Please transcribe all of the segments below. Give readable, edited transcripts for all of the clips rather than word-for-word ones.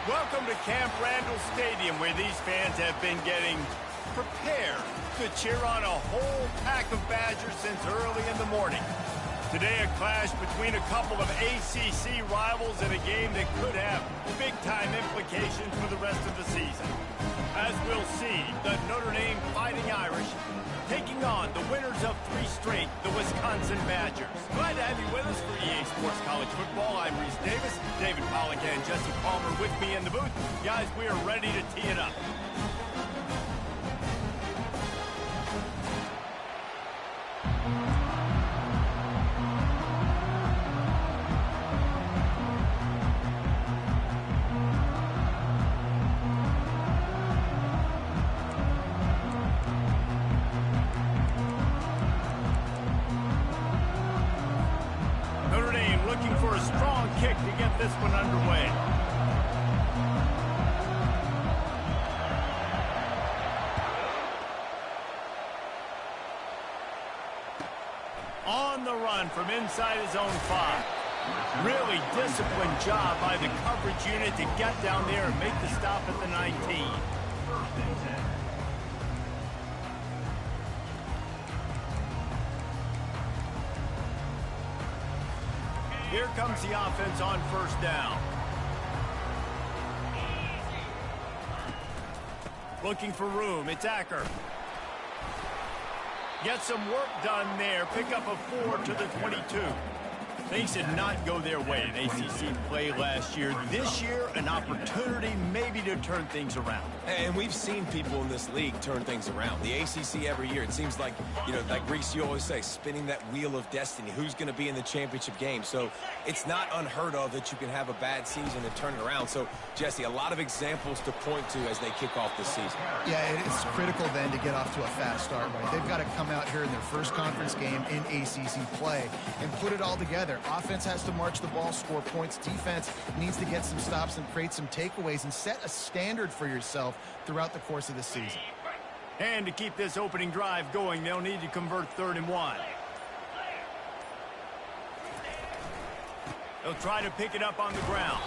Welcome to Camp Randall Stadium, where these fans have been getting prepared to cheer on a whole pack of Badgers since early in the morning. Today, a clash between a couple of ACC rivals in a game that could have big-time implications for the rest of the season. As we'll see, the Notre Dame Fighting Irish taking on the winners of 3 straight, the Wisconsin Badgers. Glad to have you with us for EA Sports College Football. I'm Reese Davis, David Pollack and Jesse Palmer with me in the booth. Guys, we are ready to tee it up. Kick to get this one underway. On the run from inside his own 5. Really disciplined job by the coverage unit to get down there and make the stop at the 19. Here comes the offense on first down. Looking for room. It's Acker. Get some work done there. Pick up a 4 to the 22. Things did not go their way in ACC play last year. This year, an opportunity maybe to turn things around. And we've seen people in this league turn things around. The ACC every year, it seems like, like Reese, you always say, spinning that wheel of destiny. Who's going to be in the championship game? So it's not unheard of that you can have a bad season and turn it around. So, Jesse, a lot of examples to point to as they kick off this season. Yeah, it's critical then to get off to a fast start, right? They've got to come out here in their first conference game in ACC play and put it all together. Offense has to march the ball, score points. Defense needs to get some stops and create some takeaways and set a standard for yourself throughout the course of the season. And to keep this opening drive going, they'll need to convert 3rd and 1. They'll try to pick it up on the ground.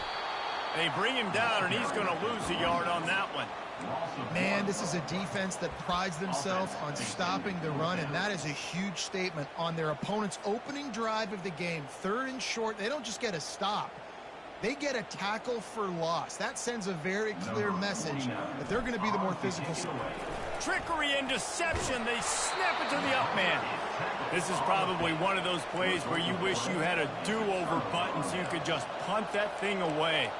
They bring him down, and he's going to lose a yard on that one. Man, this is a defense that prides themselves on stopping the run, and that is a huge statement on their opponent's opening drive of the game. 3rd and short, they don't just get a stop. They get a tackle for loss. That sends a very clear message that they're going to be the more physical side. Trickery and deception. They snap it to the up man. This is probably one of those plays where you wish you had a do-over button so you could just punt that thing away.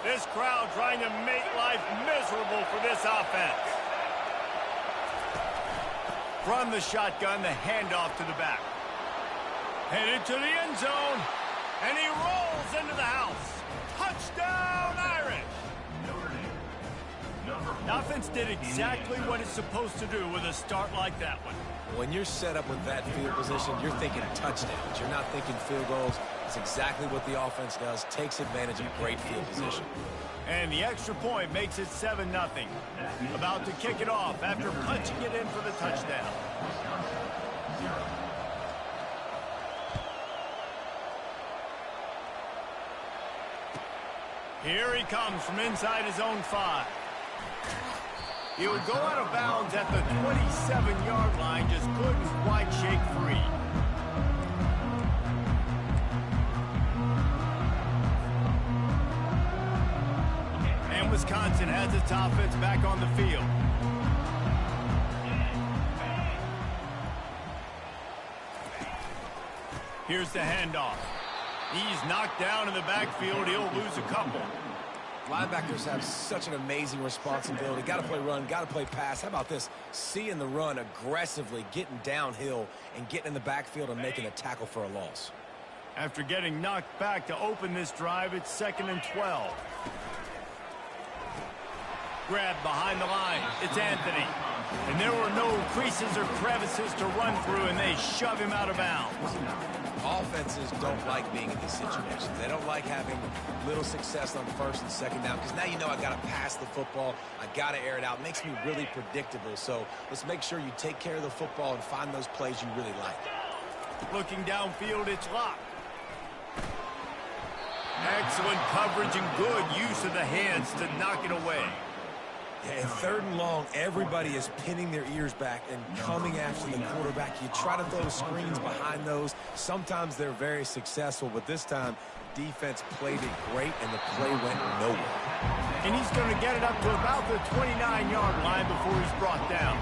This crowd trying to make life miserable for this offense. From the shotgun, the handoff to the back. Headed to the end zone, and he rolls into the house. Touchdown, Irish! The offense did exactly what it's supposed to do with a start like that one. When you're set up with that field position, you're thinking touchdowns. You're not thinking field goals. It's exactly what the offense does, takes advantage of great field position. And the extra point makes it 7-0. About to kick it off after punching it in for the touchdown. Here he comes from inside his own 5. He would go out of bounds at the 27-yard line, just couldn't quite shake free. And Wisconsin has its offense back on the field. Here's the handoff. He's knocked down in the backfield. He'll lose a couple. Linebackers have such an amazing responsibility. Got to play run, got to play pass. How about this? Seeing the run aggressively, getting downhill, and getting in the backfield and making a tackle for a loss. After getting knocked back to open this drive, it's 2nd and 12. Grab behind the line. It's Anthony. And there were no creases or crevices to run through, and they shove him out of bounds. Offenses don't like being in these situations. They don't like having little success on first and second down because now you know I got to pass the football. I got to air it out. It makes me really predictable. So let's make sure you take care of the football and find those plays you really like. Looking downfield, it's locked. Excellent coverage and good use of the hands to knock it away. Yeah, in third and long, everybody is pinning their ears back and coming after the quarterback. You try to throw screens behind those. Sometimes they're very successful, but this time, defense played it great, and the play went nowhere. And he's going to get it up to about the 29-yard line before he's brought down.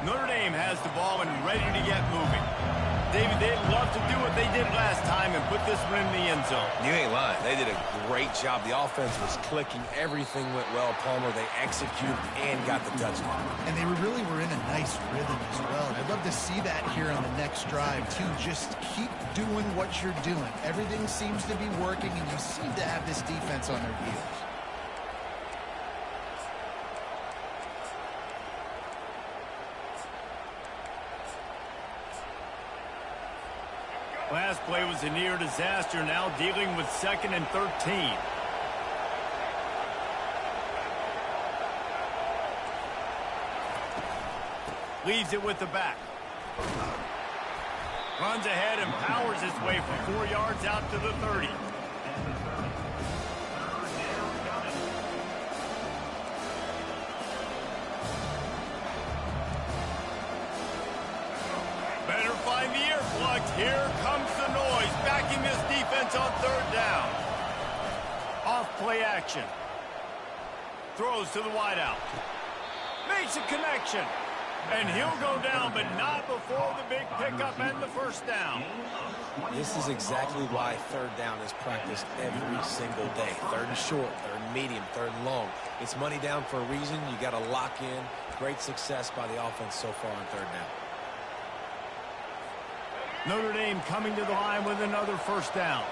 Notre Dame has the ball and ready to get moving. David, they'd love to do what they did last time and put this one in the end zone. You ain't lying. They did a great job. The offense was clicking. Everything went well. Palmer, they executed and got the touchdown. And they really were in a nice rhythm as well. And I'd love to see that here on the next drive, too. Just keep doing what you're doing. Everything seems to be working, and you seem to have this defense on their heels. Last play was a near disaster, now dealing with 2nd and 13. Leaves it with the back. Runs ahead and powers his way for 4 yards out to the 30. Better find the earplugs. Here comes the noise, backing this defense on 3rd down. Off play action. Throws to the wideout. Makes a connection. And he'll go down, but not before the big pickup and the 1st down. This is exactly why 3rd down is practiced every single day. 3rd and short, 3rd and medium, 3rd and long. It's money down for a reason. You got to lock in. Great success by the offense so far on 3rd down. Notre Dame coming to the line with another 1st down.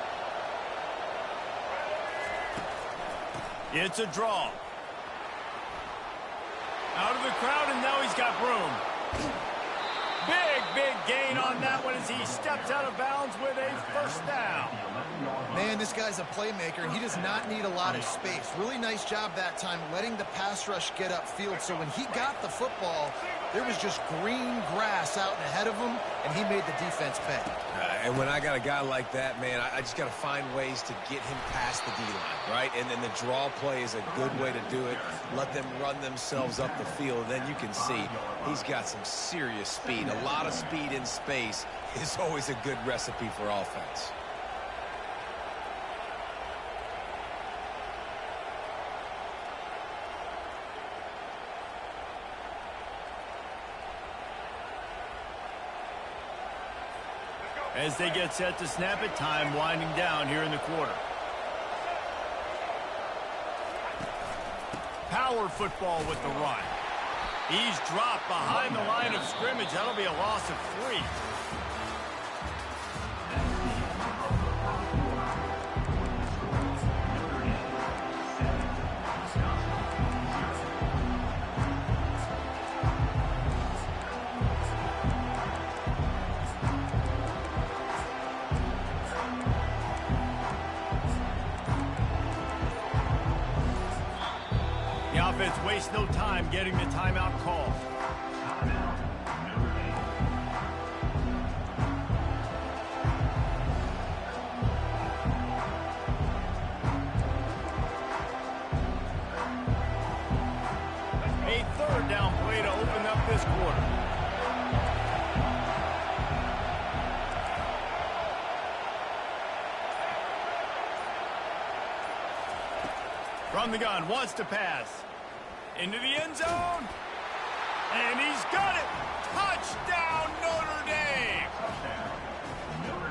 It's a draw. Out of the crowd, and now he's got room. Big gain on that one as he steps out of bounds with a 1st down. Man, this guy's a playmaker, and he does not need a lot of space. Really nice job that time letting the pass rush get upfield. So when he got the football, there was just green grass out ahead of him, and he made the defense pay. And when I got a guy like that, man, I just got to find ways to get him past the D-line, right? And then the draw play is a good way to do it. Let them run themselves up the field, and then you can see he's got some serious speed. A lot of speed in space is always a good recipe for offense. As they get set to snap it, time winding down here in the quarter. Power football with the run. He's dropped behind the line of scrimmage. That'll be a loss of 3. The offense wastes no time getting the timeout call. A 3rd down play to open up this quarter. From the gun, wants to pass. Into the end zone. And he's got it. Touchdown, Notre Dame.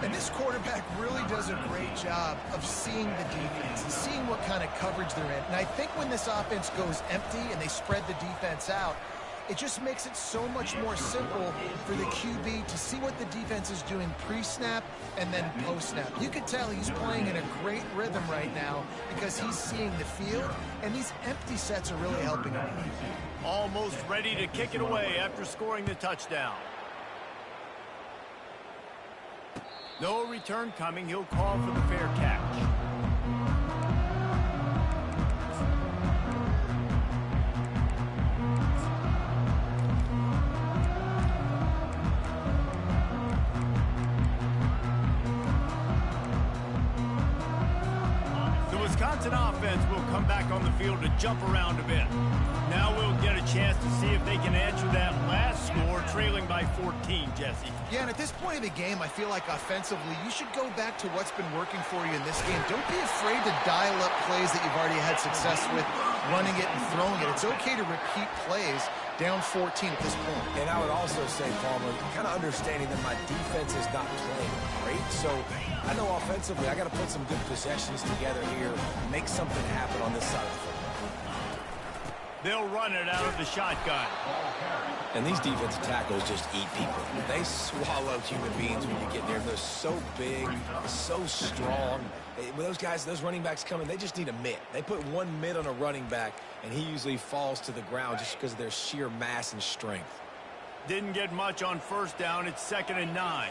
And this quarterback really does a great job of seeing the defense and seeing what kind of coverage they're in. And I think when this offense goes empty and they spread the defense out, it just makes it so much more simple for the QB to see what the defense is doing pre-snap and then post-snap. You can tell he's playing in a great rhythm right now because he's seeing the field, and these empty sets are really helping him. Almost ready to kick it away after scoring the touchdown. No return coming. He'll call for the fair catch. The Wisconsin offense will come back on the field to jump around a bit. Now we'll get a chance to see if they can answer that last score, trailing by 14, Jesse. Yeah, and at this point of the game, I feel like offensively, you should go back to what's been working for you in this game. Don't be afraid to dial up plays that you've already had success with, running it and throwing it. It's okay to repeat plays down 14 at this point. And I would also say, Palmer, kind of understanding that my defense is not playing great, so I know offensively I got to put some good possessions together here, make something happen on this side of the football. They'll run it out of the shotgun. And these defensive tackles just eat people. They swallow human beings when you get there. They're so big, so strong. When those guys, those running backs come in, they just need a mitt. They put one mitt on a running back, and he usually falls to the ground just because of their sheer mass and strength. Didn't get much on first down. It's 2nd and 9.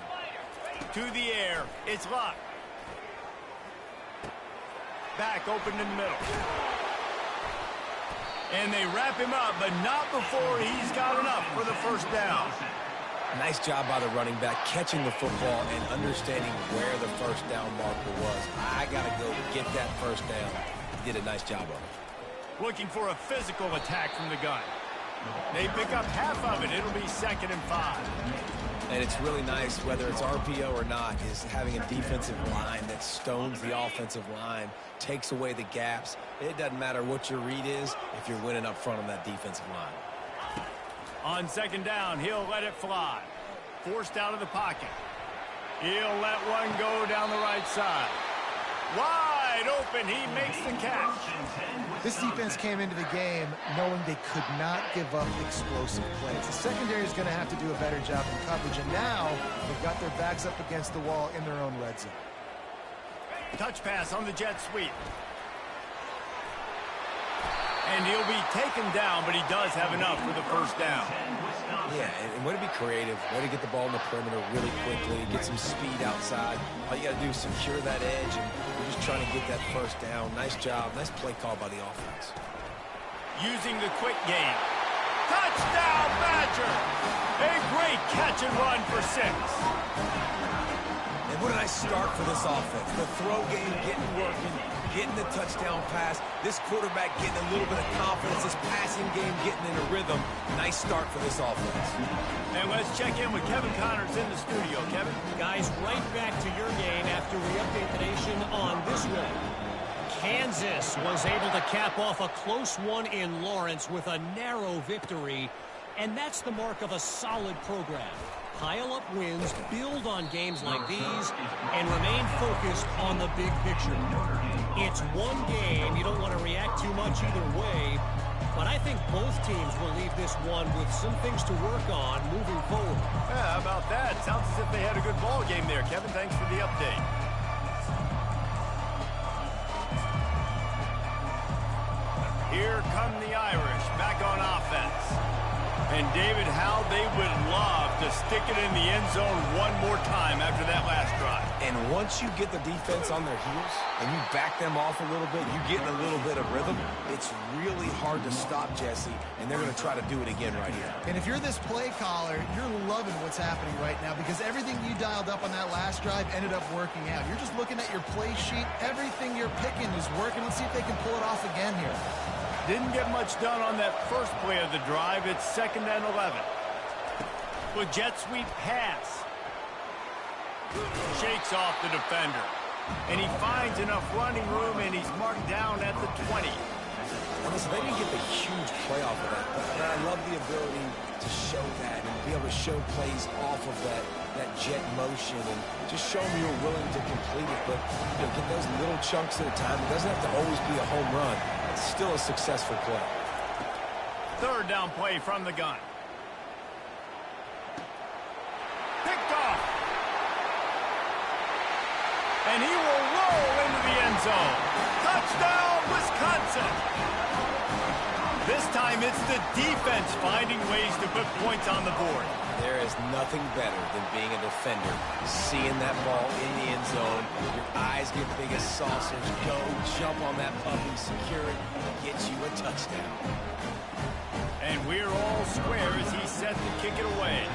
To the air. It's Luck. Back open in the middle. And they wrap him up, but not before he's got enough for the first down. Nice job by the running back, catching the football and understanding where the first down marker was. I got to go get that first down. He did a nice job of it. Looking for a physical attack from the gun. They pick up half of it. It'll be 2nd and 5. And it's really nice, whether it's RPO or not, is having a defensive line that stones the offensive line, takes away the gaps. It doesn't matter what your read is if you're winning up front on that defensive line. On 2nd down, he'll let it fly. Forced out of the pocket. He'll let one go down the right side. Wide open, he makes the catch. This defense came into the game knowing they could not give up explosive plays. The secondary is going to have to do a better job in coverage, and now they've got their backs up against the wall in their own red zone. Touch pass on the jet sweep. And he'll be taken down, but he does have enough for the first down. Yeah, and way to be creative, way to get the ball in the perimeter really quickly, get some speed outside. All you got to do is secure that edge, and we're just trying to get that first down. Nice job. Nice play call by the offense. Using the quick game. Touchdown, Badger! A great catch and run for 6. And what a nice start for this offense. The throw game getting working, getting the touchdown pass. This quarterback getting a little bit of confidence. This passing game getting in a rhythm. Nice start for this offense. And let's check in with Kevin Connors in the studio. Kevin? Guys, right back to your game after we update the nation on this one. Kansas was able to cap off a close one in Lawrence with a narrow victory. And that's the mark of a solid program. Pile up wins, build on games like these, and remain focused on the big picture. It's one game. You don't want to react too much either way, but I think both teams will leave this one with some things to work on moving forward. Yeah, how about that? Sounds as if they had a good ball game there, Kevin. Thanks for the update. Here come the Irish back on offense. And David, how they would love to stick it in the end zone one more time after that last drive. And once you get the defense on their heels and you back them off a little bit, you get in a little bit of rhythm, it's really hard to stop, Jesse, and they're going to try to do it again right here. And if you're this play caller, you're loving what's happening right now because everything you dialed up on that last drive ended up working out. You're just looking at your play sheet. Everything you're picking is working. Let's see if they can pull it off again here. Didn't get much done on that first play of the drive. It's 2nd and 11. With jet sweep pass. Shakes off the defender. And he finds enough running room, and he's marked down at the 20. And listen, they didn't get the huge play off of that, but I love the ability to show that and be able to show plays off of that jet motion and just show them you're willing to complete it. But get those little chunks at a time. It doesn't have to always be a home run. It's still a successful play. Third down play from the gun. Picked off. And he will roll into the end zone. Touchdown, Wisconsin. This time it's the defense finding ways to put points on the board. There is nothing better than being a defender, seeing that ball in the end zone, your eyes get big as saucers, go, jump on that puppy, secure it, get you a touchdown. And we're all square as he's set to kick it away.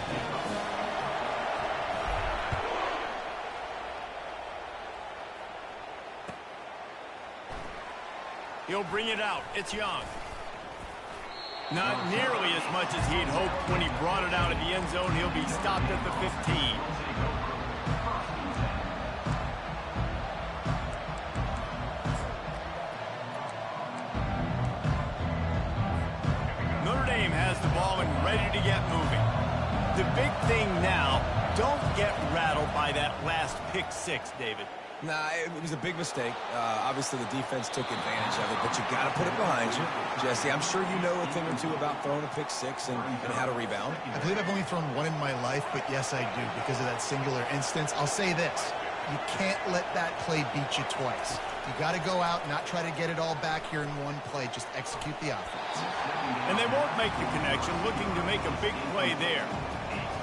He'll bring it out. It's Young. Not nearly as much as he'd hoped when he brought it out of the end zone. He'll be stopped at the 15. Notre Dame has the ball and ready to get moving. The big thing now, don't get rattled by that last pick six, David. Nah, it was a big mistake. Obviously, the defense took advantage of it, but you got to put it behind you. Jesse, I'm sure you know a thing or two about throwing a pick six and how to rebound. I believe I've only thrown one in my life, but yes, I do because of that singular instance. I'll say this. You can't let that play beat you twice. You got to go out and not try to get it all back here in one play. Just execute the offense. And they won't make the connection, looking to make a big play there.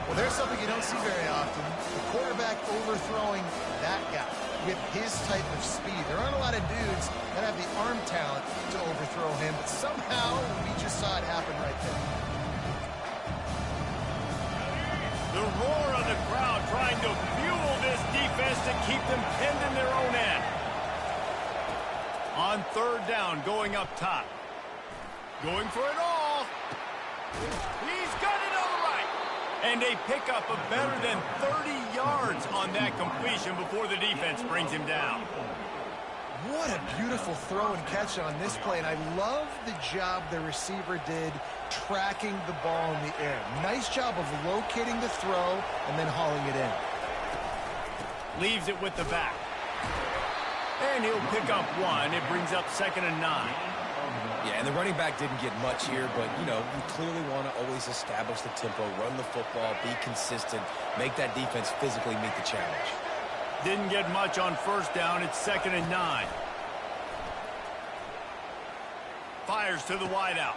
Well, there's something you don't see very often. The quarterback overthrowing that guy with his type of speed. There aren't a lot of dudes that have the arm talent to overthrow him, but somehow we just saw it happen right there. The roar of the crowd trying to fuel this defense to keep them pinned in their own end. On third down, going up top. Going for it all. He's got it on the right. And a pickup of better than 30 yards on that completion before the defense brings him down. What a beautiful throw and catch on this play, and I love the job the receiver did tracking the ball in the air. Nice job of locating the throw and then hauling it in. Leaves it with the back. And he'll pick up one. It brings up 2nd and 9. Yeah, and the running back didn't get much here, but, you know, you clearly want to always establish the tempo, run the football, be consistent, make that defense physically meet the challenge. Didn't get much on first down. It's 2nd and 9. Fires to the wideout.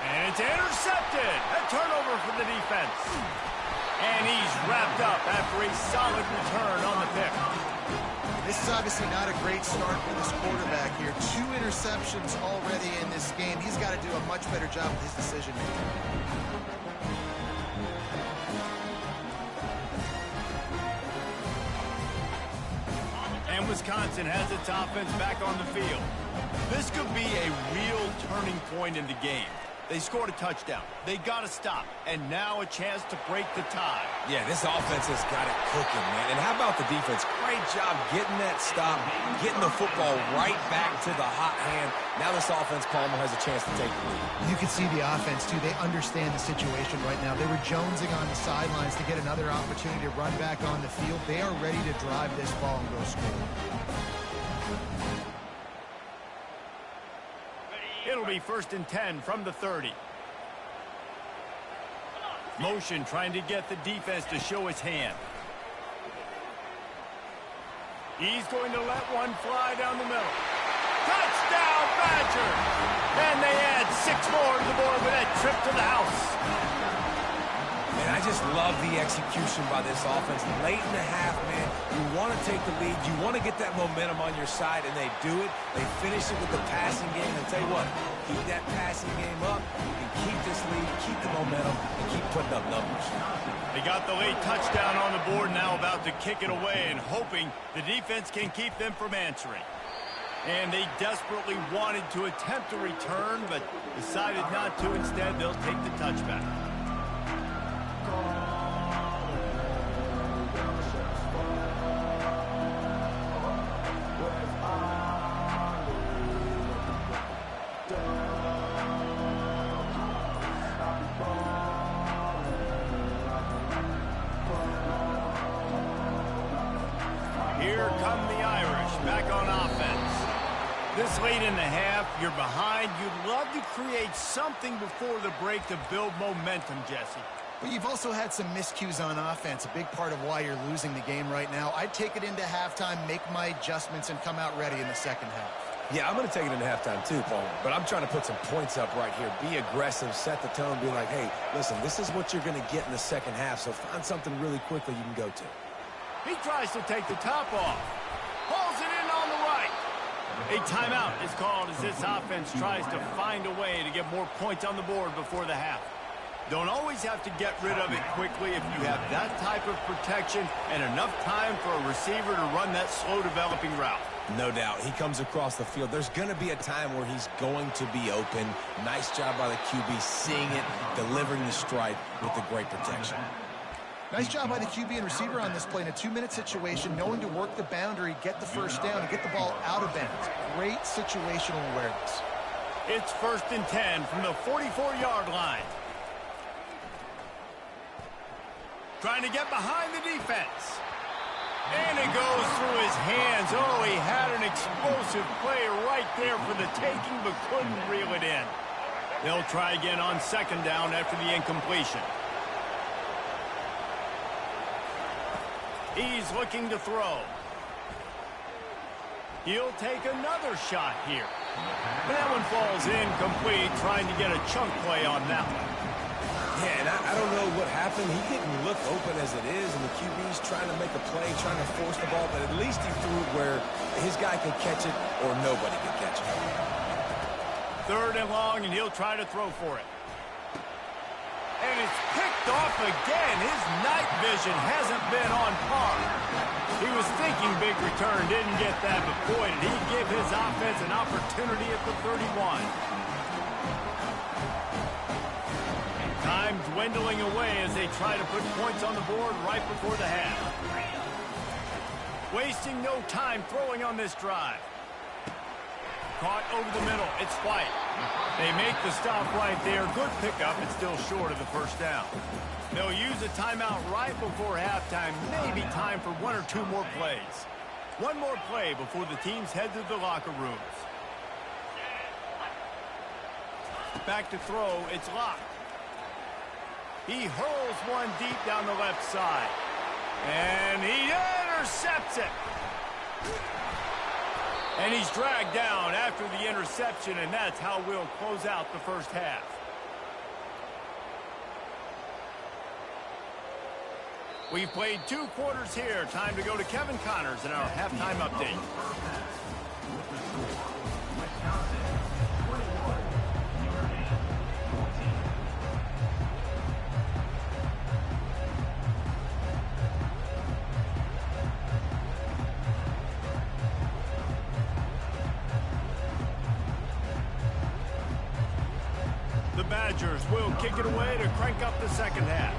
And it's intercepted. A turnover for the defense. And he's wrapped up after a solid return on the pick. This is obviously not a great start for this quarterback here. 2 interceptions already in this game. He's got to do a much better job with his decision-making. And Wisconsin has its offense back on the field. This could be a real turning point in the game. They scored a touchdown. They got to stop. And now a chance to break the tie. Yeah, this offense has got it cooking, man. And how about the defense? Great job getting that stop, getting the football right back to the hot hand. Now this offense, Palmer, has a chance to take the lead. You can see the offense, too. They understand the situation right now. They were jonesing on the sidelines to get another opportunity to run back on the field. They are ready to drive this ball and go score. It'll be 1st and 10 from the 30. Motion trying to get the defense to show his hand. He's going to let one fly down the middle. Touchdown, Badger! And they add 6 more to the board with that trip to the house. And I just love the execution by this offense. Late in the half, man, you want to take the lead. You want to get that momentum on your side, and they do it. They finish it with the passing game. And tell you what, keep that passing game up, and keep this lead, keep the momentum, and keep putting up numbers. They got the late touchdown on the board, now about to kick it away and hoping the defense can keep them from answering. And they desperately wanted to attempt a return, but decided not to. Instead, they'll take the touchback. Here come the Irish back on offense. This late in the half, you're behind. You'd love to create something before the break to build momentum, Jesse. But you've also had some miscues on offense, a big part of why you're losing the game right now. I'd take it into halftime, make my adjustments, and come out ready in the second half. Yeah, I'm going to take it into halftime too, Paul. But I'm trying to put some points up right here. Be aggressive, set the tone, be like, hey, listen, this is what you're going to get in the second half, so find something really quickly you can go to. He tries to take the top off. Pulls it in on the right. A timeout is called as this offense tries to find a way to get more points on the board before the half. Don't always have to get rid of it quickly if you have that type of protection and enough time for a receiver to run that slow-developing route. No doubt. He comes across the field. There's going to be a time where he's going to be open. Nice job by the QB seeing it, delivering the strike with the great protection. Nice job by the QB and receiver on this play in a 2-minute situation, knowing to work the boundary, get the first down, and get the ball out of bounds. Great situational awareness. It's 1st and 10 from the 44-yard line. Trying to get behind the defense. And it goes through his hands. Oh, he had an explosive play right there for the taking, but couldn't reel it in. They'll try again on 2nd down after the incompletion. He's looking to throw. He'll take another shot here. But that one falls incomplete, trying to get a chunk play on that one. Yeah, and I don't know what happened. He didn't look open as it is, and the QB's trying to make a play, trying to force the ball, but at least he threw it where his guy could catch it or nobody could catch it. 3rd and long, and he'll try to throw for it. And it's picked off again. His night vision hasn't been on par. He was thinking big return, didn't get that, but boy, did he give his offense an opportunity at the 31. Time dwindling away as they try to put points on the board right before the half. Wasting no time throwing on this drive. Caught over the middle. It's White. They make the stop right there. Good pickup. It's still short of the first down. They'll use a timeout right before halftime. Maybe time for 1 or 2 more plays. One more play before the teams head to the locker rooms. Back to throw. It's Locke. He hurls one deep down the left side. And he intercepts it. And he's dragged down after the interception, and that's how we'll close out the first half. We've played 2 quarters here. Time to go to Kevin Connors in our halftime update. The Badgers will kick it away to crank up the second half.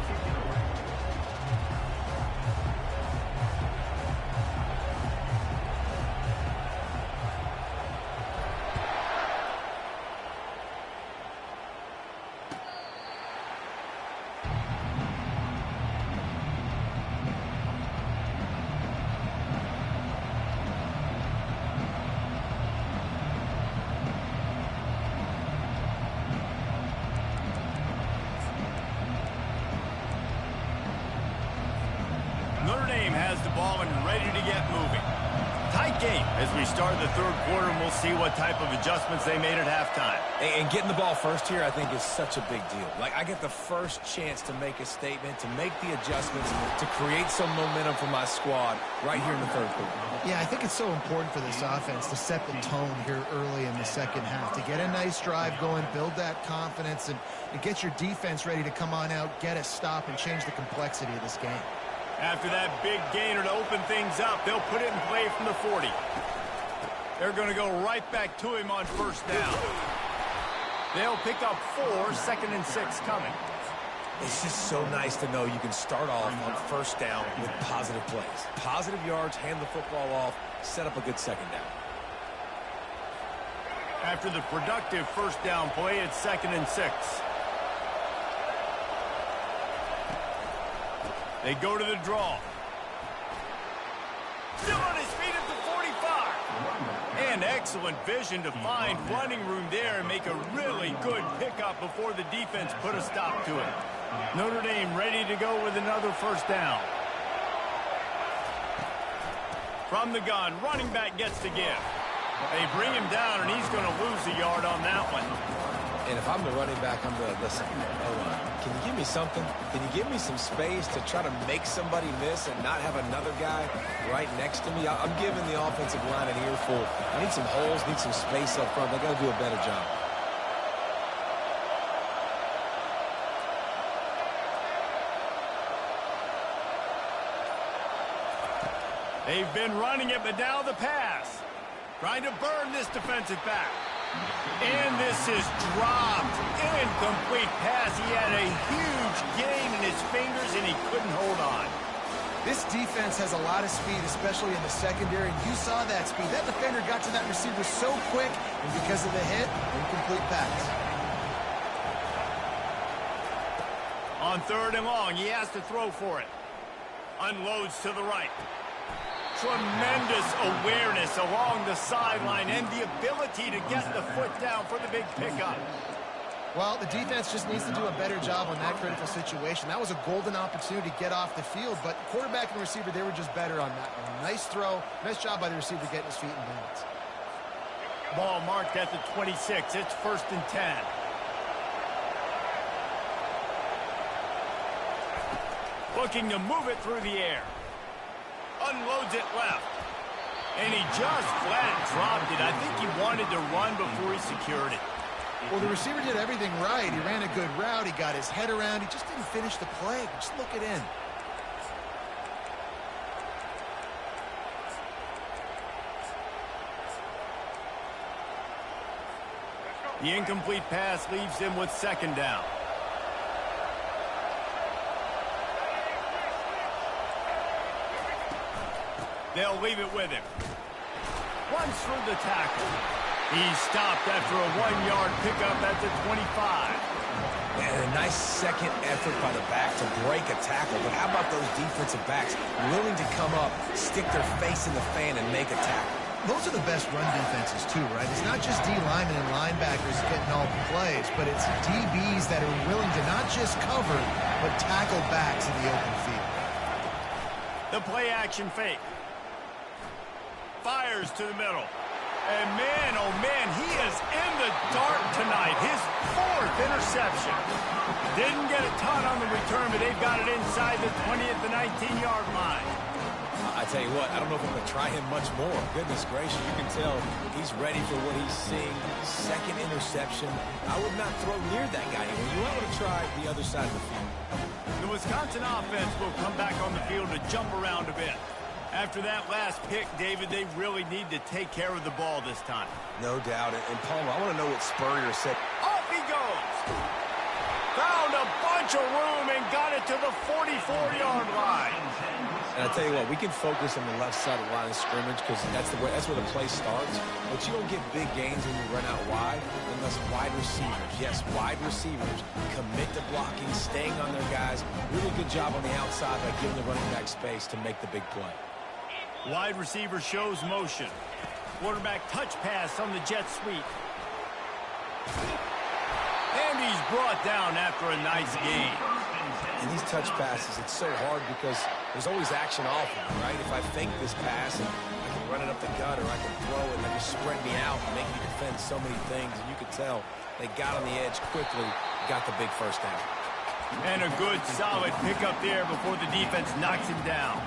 Notre Dame has the ball and ready to get moving. Tight game as we start the 3rd quarter, and we'll see what type of adjustments they made at halftime. And getting the ball first here, I think, is such a big deal. Like, I get the first chance to make a statement, to make the adjustments, to create some momentum for my squad right here in the 3rd quarter. Yeah, I think it's so important for this offense to set the tone here early in the second half, to get a nice drive going, build that confidence, and get your defense ready to come on out, get a stop, and change the complexity of this game. After that big gainer to open things up, they'll put it in play from the 40. They're going to go right back to him on 1st down. They'll pick up 4, 2nd and 6 coming. It's just so nice to know you can start off on 1st down with positive plays. Positive yards, hand the football off, set up a good 2nd down. After the productive 1st down play, it's 2nd and 6. They go to the draw. Still on his feet at the 45. And Excellent vision to find running room there and make a really good pickup before the defense put a stop to it. Notre Dame ready to go with another first down. From the gun, running back gets the give. They bring him down, and he's going to lose a yard on that one. And if I'm the running back, I'm going to listen. Can you give me something? Can you give me some space to try to make somebody miss and not have another guy right next to me? I'm giving the offensive line an earful. I need some holes, need some space up front. They got to do a better job. They've been running it, but now the pass. Trying to burn this defensive back. And this is dropped. Incomplete pass. He had a huge gain in his fingers, and he couldn't hold on. This defense has a lot of speed, especially in the secondary. You saw that speed. That defender got to that receiver so quick, and because of the hit, incomplete pass. On 3rd and long, he has to throw for it. Unloads to the right. Tremendous awareness along the sideline and the ability to get the foot down for the big pickup. Well, the defense just needs to do a better job on that critical situation. That was a golden opportunity to get off the field, but quarterback and receiver, they were just better on that one. Nice throw. Nice job by the receiver getting his feet in bounds. Ball marked at the 26. It's 1st and 10. Looking to move it through the air. Unloads it left. And he just flat dropped it. I think he wanted to run before he secured it. Well, the receiver did everything right. He ran a good route. He got his head around. He just didn't finish the play. Just look it in. The incomplete pass leaves him with 2nd down. They'll leave it with him. Runs through the tackle. He's stopped after a 1-yard pickup at the 25. And a nice second effort by the back to break a tackle. But how about those defensive backs willing to come up, stick their face in the fan, and make a tackle? Those are the best run defenses, too, right? It's not just D linemen and linebackers getting all the plays, but it's DBs that are willing to not just cover, but tackle backs in the open field. The play-action fake. Fires to the middle. And man, oh man, he is in the dark tonight. His 4th interception. Didn't get a ton on the return, but they've got it inside the 20 at the 19-yard line. I tell you what, I don't know if I'm going to try him much more. Goodness gracious, you can tell he's ready for what he's seeing. 2nd interception. I would not throw near that guy. You want to try the other side of the field. The Wisconsin offense will come back on the field to jump around a bit. After that last pick, David, they really need to take care of the ball this time. No doubt. And Palmer, I want to know what Spurrier said. Off he goes. Found a bunch of room and got it to the 44-yard line. And I tell you what, we can focus on the left side of the line of scrimmage because that's where the play starts. But you don't get big gains when you run out wide unless wide receivers, yes, wide receivers, commit to blocking, staying on their guys. Really good job on the outside by giving the running back space to make the big play. Wide receiver shows motion. Quarterback touch pass on the jet sweep. And he's brought down after a nice gain. And these touch passes, it's so hard because there's always action off of them, right? If I fake this pass and I can run it up the gut or I can throw it and they just spread me out and make me defend so many things. And you can tell they got on the edge quickly, got the big first down. And a good, solid pickup there before the defense knocks him down.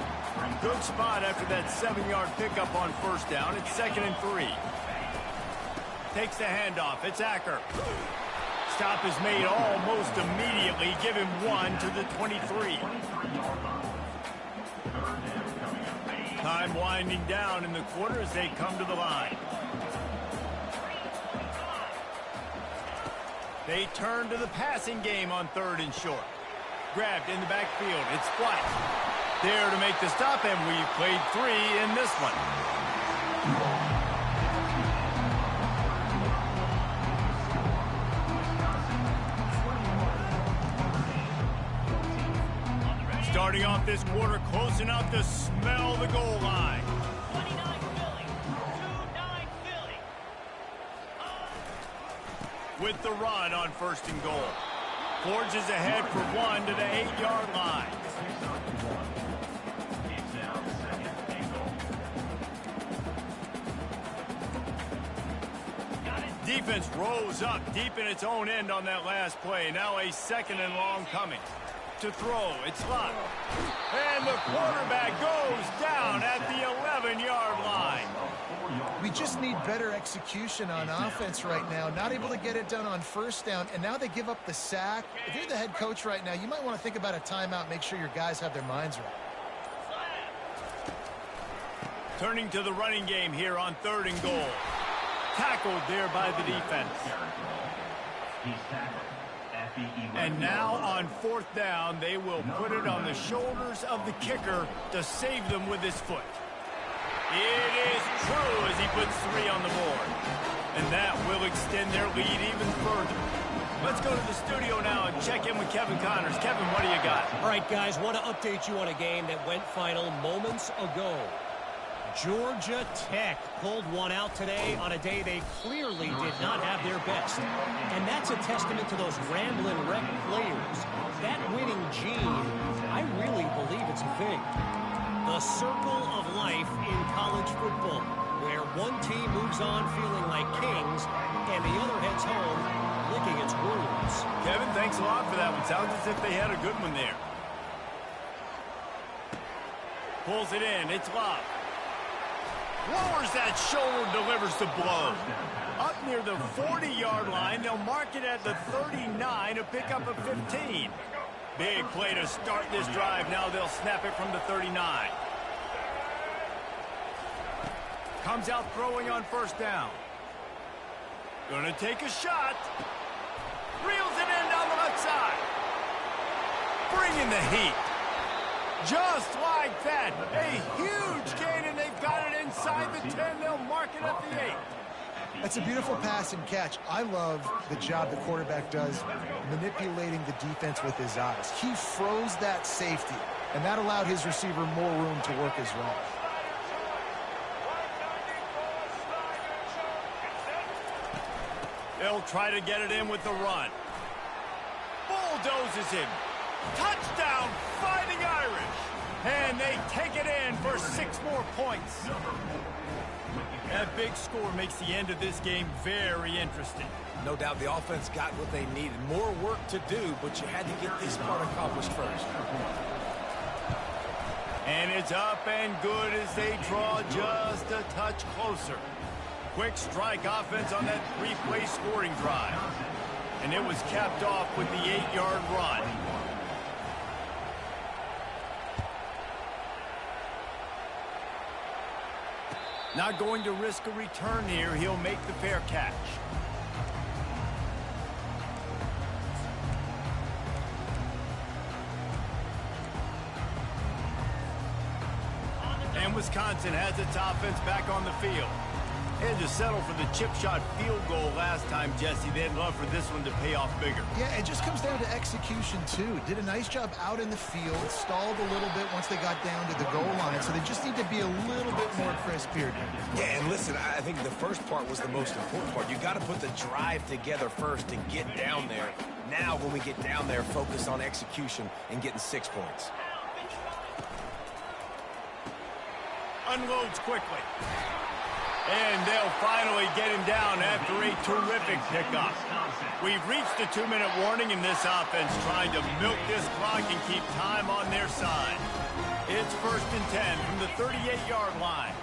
Good spot after that 7-yard pickup on 1st down. It's 2nd and 3. Takes the handoff. It's Acker. Stop is made almost immediately. Give him 1 to the 23. Time winding down in the quarter as they come to the line. They turn to the passing game on 3rd and short. Grabbed in the backfield. It's flat. There to make the stop, and we've played 3 in this one. Starting off this quarter close enough to smell the goal line. 29 Philly. 2-9 Philly. with the run on 1st and goal. Forges ahead for 1 to the 8-yard line. Defense rose up deep in its own end on that last play. Now a 2nd and long coming. To throw, it's Lott. And the quarterback goes down at the 11-yard line. We just need better execution on offense right now. Not able to get it done on 1st down, and now they give up the sack. If you're the head coach right now, you might want to think about a timeout, make sure your guys have their minds right. Turning to the running game here on 3rd and goal. Tackled there by the defense. And now on 4th down, they will put it on the shoulders of the kicker to save them with his foot. It is true as he puts 3 on the board. And that will extend their lead even further. Let's go to the studio now and check in with Kevin Connors. Kevin, what do you got? All right, guys, want to update you on a game that went final moments ago. Georgia Tech pulled one out today on a day they clearly did not have their best. And that's a testament to those rambling rec players. That winning gene, I really believe it's a thing. The circle of life in college football, where one team moves on feeling like kings and the other heads home licking its wounds. Kevin, thanks a lot for that one. Sounds as if they had a good one there. Pulls it in. It's Lott. Lowers that shoulder, delivers the blow. Up near the 40-yard line, they'll mark it at the 39 to pick up a 15. Big play to start this drive. Now they'll snap it from the 39. Comes out throwing on 1st down. Gonna take a shot. Reels it in down the left side. Bringing the heat. Just like that, a huge gain, and they've got it inside the 10. They'll mark it at the 8. That's a beautiful pass and catch. I love the job the quarterback does manipulating the defense with his eyes. He froze that safety, and that allowed his receiver more room to work his route. They'll try to get it in with the run. Bulldozes him. Touchdown, Fighting Irish. And they take it in for 6 more points. That big score makes the end of this game very interesting. No doubt the offense got what they needed. More work to do, but you had to get this part accomplished first. And it's up and good as they draw just a touch closer. Quick strike offense on that 3-play scoring drive. And it was capped off with the 8-yard run. Not going to risk a return here. He'll make the fair catch. And Wisconsin has its offense back on the field. They had to settle for the chip shot field goal last time, Jesse. They'd love for this one to pay off bigger. Yeah, it just comes down to execution, too. Did a nice job out in the field, stalled a little bit once they got down to the goal line, so they just need to be a little bit more crisp here. Yeah, and listen, I think the first part was the most important part. You got to put the drive together first and get down there. Now, when we get down there, focus on execution and getting 6 points. Unloads quickly. And they'll finally get him down after a terrific pickup. We've reached a 2-minute warning in this offense, trying to milk this clock and keep time on their side. It's 1st and 10 from the 38-yard line.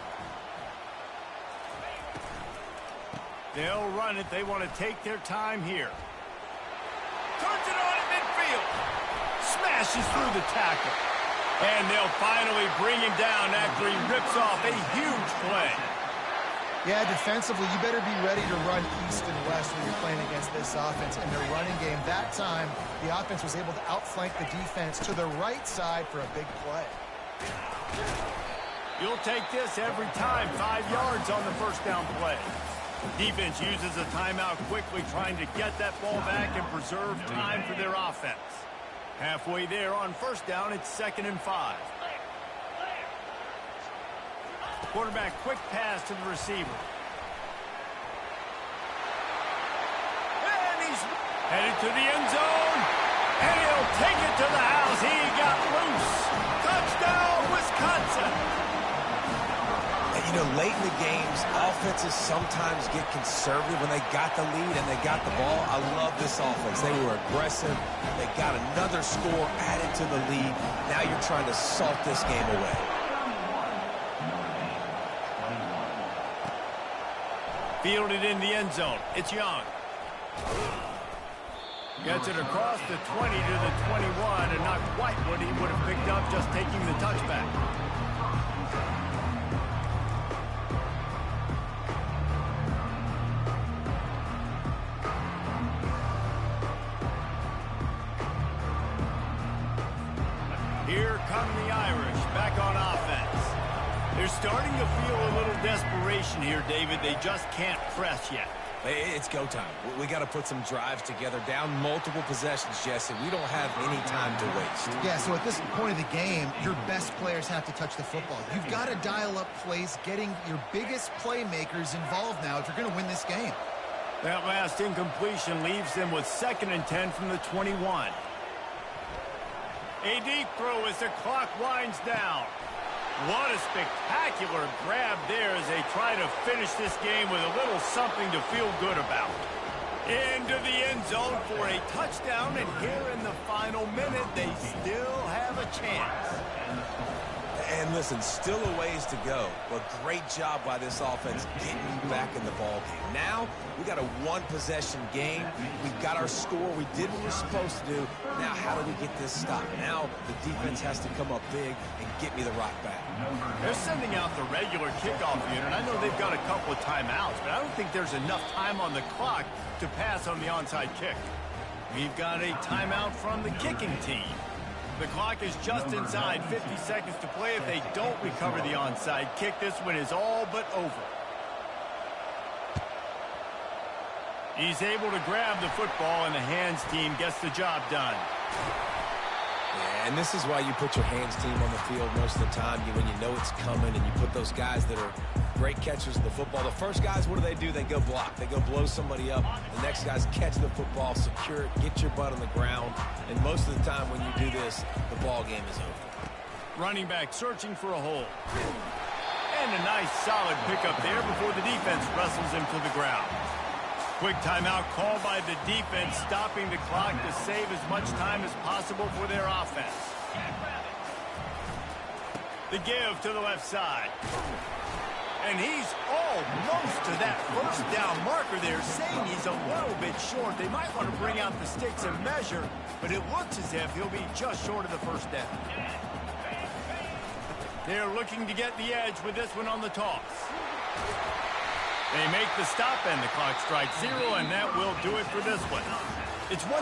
They'll run it. They want to take their time here. Turns it on at midfield. Smashes through the tackle. And they'll finally bring him down after he rips off a huge play. Yeah, defensively, you better be ready to run east and west when you're playing against this offense. In their running game, that time, the offense was able to outflank the defense to the right side for a big play. You'll take this every time. 5 yards on the 1st down play. Defense uses a timeout quickly, trying to get that ball back and preserve time for their offense. Halfway there on 1st down, it's 2nd and 5. Quarterback, quick pass to the receiver. to the end zone, and he'll take it to the house. He got loose. Touchdown, Wisconsin. And, you know, late in the games, offenses sometimes get conservative when they got the lead and they got the ball. I love this offense. They were aggressive. They got another score added to the lead. Now you're trying to salt this game away. Fielded in the end zone. It's Young. Gets it across the 20 to the 21, and not quite what he would have picked up just taking the touchback. Here come the Irish back on offense. They're starting to feel a little desperation here, David. They just can't press yet. It's go time. We got to put some drives together, down multiple possessions, Jesse. We don't have any time to waste. Yeah, so at this point of the game, your best players have to touch the football. You've got to dial up plays, getting your biggest playmakers involved now if you're going to win this game. That last incompletion leaves them with 2nd and 10 from the 21. A deep throw as the clock winds down. What a spectacular grab there as they try to finish this game with a little something to feel good about. Into the end zone for a touchdown, and here in the final minute, they still have a chance. And listen, still a ways to go, but great job by this offense getting you back in the ball game. Now, we got a one-possession game. We got our score. We did what we're supposed to do. Now, how do we get this stopped? Now, the defense has to come up big and get me the rock back. They're sending out the regular kickoff unit. I know they've got a couple of timeouts, but I don't think there's enough time on the clock to pass on the onside kick. We've got a timeout from the kicking team. The clock is just inside 50 seconds to play. If they don't recover the onside kick, this one is all but over. He's able to grab the football, and the hands team gets the job done. Yeah, and this is why you put your hands team on the field most of the time. When you know it's coming, and you put those guys that are great catchers of the football. The first guys, what do? They go block. They go blow somebody up. The next guys catch the football, secure it, get your butt on the ground. And most of the time when you do this, the ball game is over. Running back searching for a hole. And a nice solid pickup there before the defense wrestles him to the ground. Quick timeout called by the defense, stopping the clock to save as much time as possible for their offense. The give to the left side. And he's almost to that first down marker there, saying he's a little bit short. They might want to bring out the sticks and measure, but it looks as if he'll be just short of the first down. They're looking to get the edge with this one on the toss. They make the stop, and the clock strikes 0, and that will do it for this one. It's one.